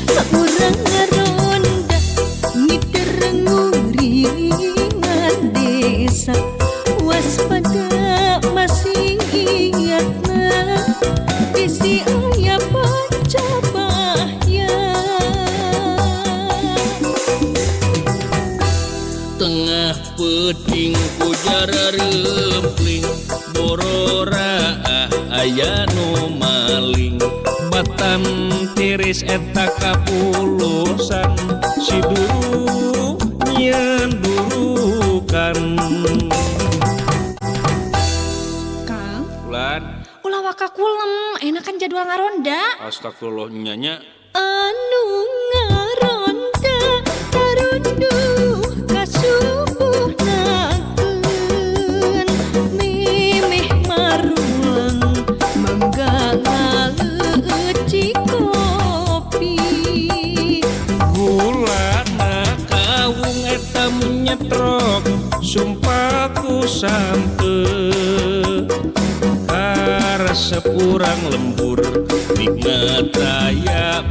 Saurang ngaronda ngiter nguringan desa waspada masih ingatna isi aya Pancabahya tengah peting pujar rempling borora aya nu maling Batam tiris eta kapulusan si dulu nyandurukan Kang Lan ulah waka kulem enakan jadwal ngaronda astagfirullah nyanya anu ngaronda tarunduh kasubuhnakeun mimih marulang mangga ngaleuci kopi gulana kawung eta menyetrok sumpahku sampe karena sepurang lembur nikmat raya